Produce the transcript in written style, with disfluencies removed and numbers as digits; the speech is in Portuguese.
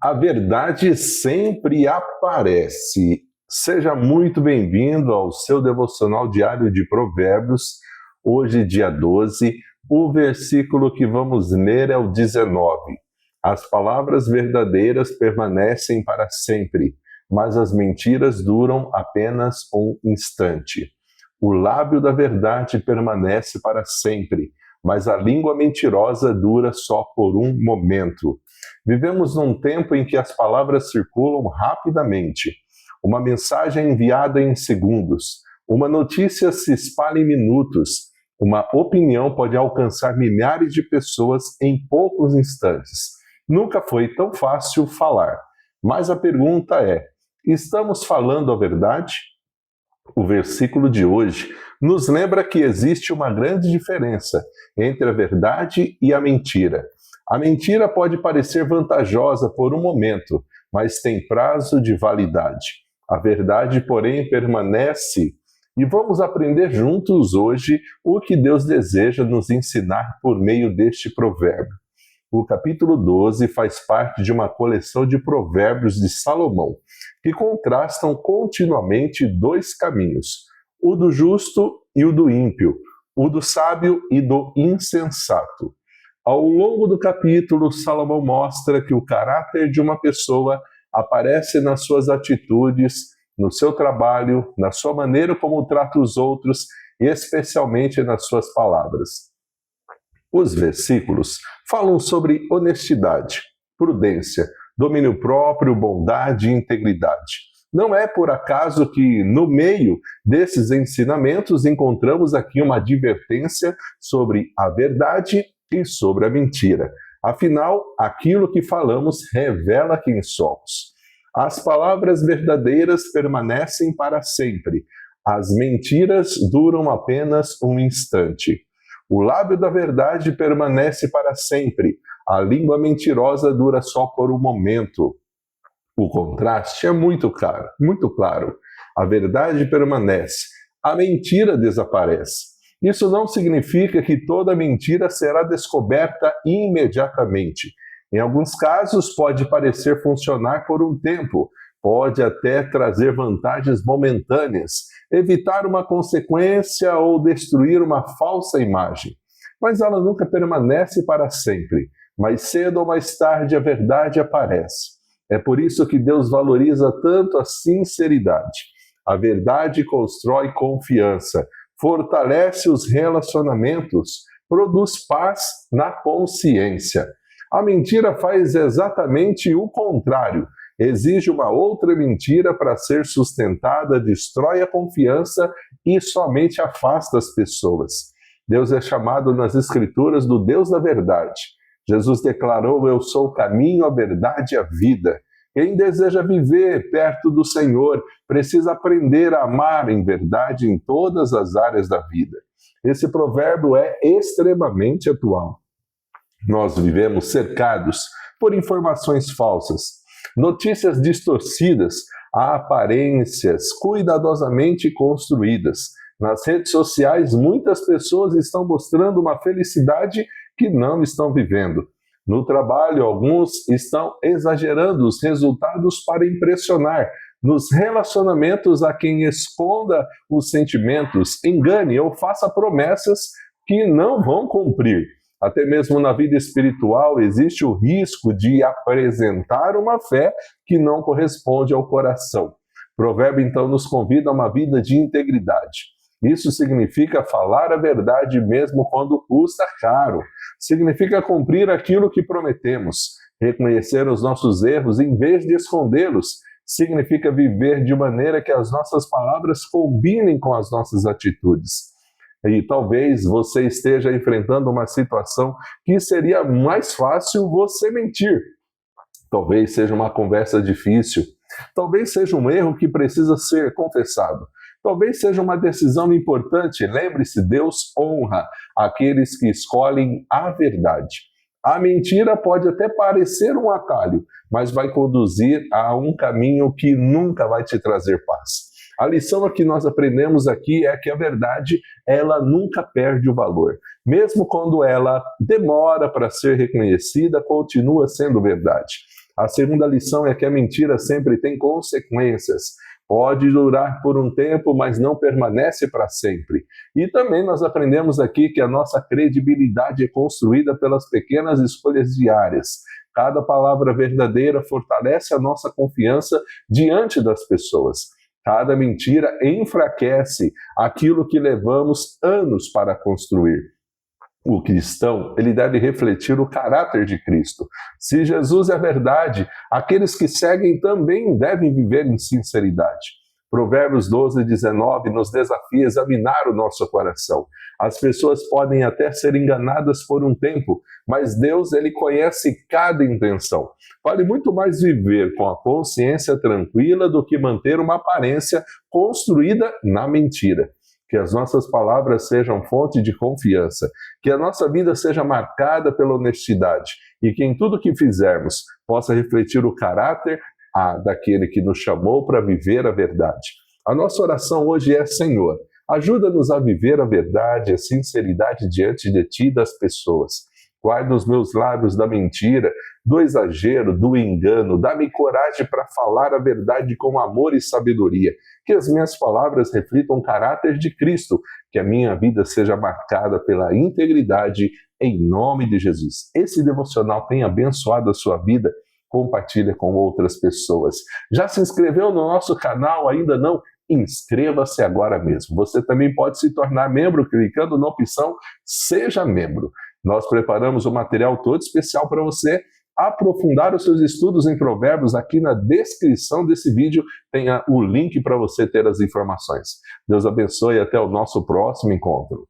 A verdade sempre aparece. Seja muito bem-vindo ao seu devocional diário de Provérbios. Hoje, dia 12, o versículo que vamos ler é o 19. As palavras verdadeiras permanecem para sempre, mas as mentiras duram apenas um instante. O lábio da verdade permanece para sempre, mas a língua mentirosa dura só por um momento. Vivemos num tempo em que as palavras circulam rapidamente. Uma mensagem enviada em segundos, uma notícia se espalha em minutos, uma opinião pode alcançar milhares de pessoas em poucos instantes. Nunca foi tão fácil falar. Mas a pergunta é: estamos falando a verdade? O versículo de hoje nos lembra que existe uma grande diferença entre a verdade e a mentira. A mentira pode parecer vantajosa por um momento, mas tem prazo de validade. A verdade, porém, permanece. E vamos aprender juntos hoje o que Deus deseja nos ensinar por meio deste provérbio. O capítulo 12 faz parte de uma coleção de provérbios de Salomão, que contrastam continuamente dois caminhos, o do justo e o do ímpio, o do sábio e do insensato. Ao longo do capítulo, Salomão mostra que o caráter de uma pessoa aparece nas suas atitudes, no seu trabalho, na sua maneira como trata os outros e especialmente nas suas palavras. Os versículos falam sobre honestidade, prudência, domínio próprio, bondade e integridade. Não é por acaso que, no meio desses ensinamentos, encontramos aqui uma advertência sobre a verdade e sobre a mentira. Afinal, aquilo que falamos revela quem somos. As palavras verdadeiras permanecem para sempre. As mentiras duram apenas um instante. O lábio da verdade permanece para sempre. A língua mentirosa dura só por um momento. O contraste é muito claro. A verdade permanece. A mentira desaparece. Isso não significa que toda mentira será descoberta imediatamente. Em alguns casos, pode parecer funcionar por um tempo, pode até trazer vantagens momentâneas, evitar uma consequência ou destruir uma falsa imagem. Mas ela nunca permanece para sempre. Mais cedo ou mais tarde, a verdade aparece. É por isso que Deus valoriza tanto a sinceridade. A verdade constrói confiança, fortalece os relacionamentos, produz paz na consciência. A mentira faz exatamente o contrário. Exige uma outra mentira para ser sustentada, destrói a confiança e somente afasta as pessoas. Deus é chamado nas Escrituras do Deus da verdade. Jesus declarou: "Eu sou o caminho, a verdade e a vida". Quem deseja viver perto do Senhor precisa aprender a amar em verdade em todas as áreas da vida. Esse provérbio é extremamente atual. Nós vivemos cercados por informações falsas, notícias distorcidas, aparências cuidadosamente construídas. Nas redes sociais, muitas pessoas estão mostrando uma felicidade que não estão vivendo. No trabalho, alguns estão exagerando os resultados para impressionar. Nos relacionamentos, há quem esconda os sentimentos, engane ou faça promessas que não vão cumprir. Até mesmo na vida espiritual existe o risco de apresentar uma fé que não corresponde ao coração. O provérbio então nos convida a uma vida de integridade. Isso significa falar a verdade mesmo quando custa caro. Significa cumprir aquilo que prometemos, reconhecer os nossos erros em vez de escondê-los. Significa viver de maneira que as nossas palavras combinem com as nossas atitudes. E talvez você esteja enfrentando uma situação que seria mais fácil você mentir. Talvez seja uma conversa difícil. Talvez seja um erro que precisa ser confessado. Talvez seja uma decisão importante. Lembre-se, Deus honra aqueles que escolhem a verdade. A mentira pode até parecer um atalho, mas vai conduzir a um caminho que nunca vai te trazer paz. A lição que nós aprendemos aqui é que a verdade, ela nunca perde o valor. Mesmo quando ela demora para ser reconhecida, continua sendo verdade. A segunda lição é que a mentira sempre tem consequências. Pode durar por um tempo, mas não permanece para sempre. E também nós aprendemos aqui que a nossa credibilidade é construída pelas pequenas escolhas diárias. Cada palavra verdadeira fortalece a nossa confiança diante das pessoas. Cada mentira enfraquece aquilo que levamos anos para construir. O cristão, ele deve refletir o caráter de Cristo. Se Jesus é verdade, aqueles que seguem também devem viver em sinceridade. Provérbios 12:19 nos desafia a examinar o nosso coração. As pessoas podem até ser enganadas por um tempo, mas Deus, ele conhece cada intenção. Vale muito mais viver com a consciência tranquila do que manter uma aparência construída na mentira. Que as nossas palavras sejam fonte de confiança, que a nossa vida seja marcada pela honestidade e que em tudo que fizermos possa refletir o caráter daquele que nos chamou para viver a verdade. A nossa oração hoje é: Senhor, ajuda-nos a viver a verdade, a sinceridade diante de Ti e das pessoas. Guarda os meus lábios da mentira, do exagero, do engano. Dá-me coragem para falar a verdade com amor e sabedoria. Que as minhas palavras reflitam o caráter de Cristo. Que a minha vida seja marcada pela integridade, em nome de Jesus. Esse devocional tem abençoado a sua vida? Compartilha com outras pessoas. Já se inscreveu no nosso canal? Ainda não? Inscreva-se agora mesmo. Você também pode se tornar membro clicando na opção Seja Membro. Nós preparamos um material todo especial para você aprofundar os seus estudos em Provérbios. Aqui na descrição desse vídeo tem o link para você ter as informações. Deus abençoe e até o nosso próximo encontro.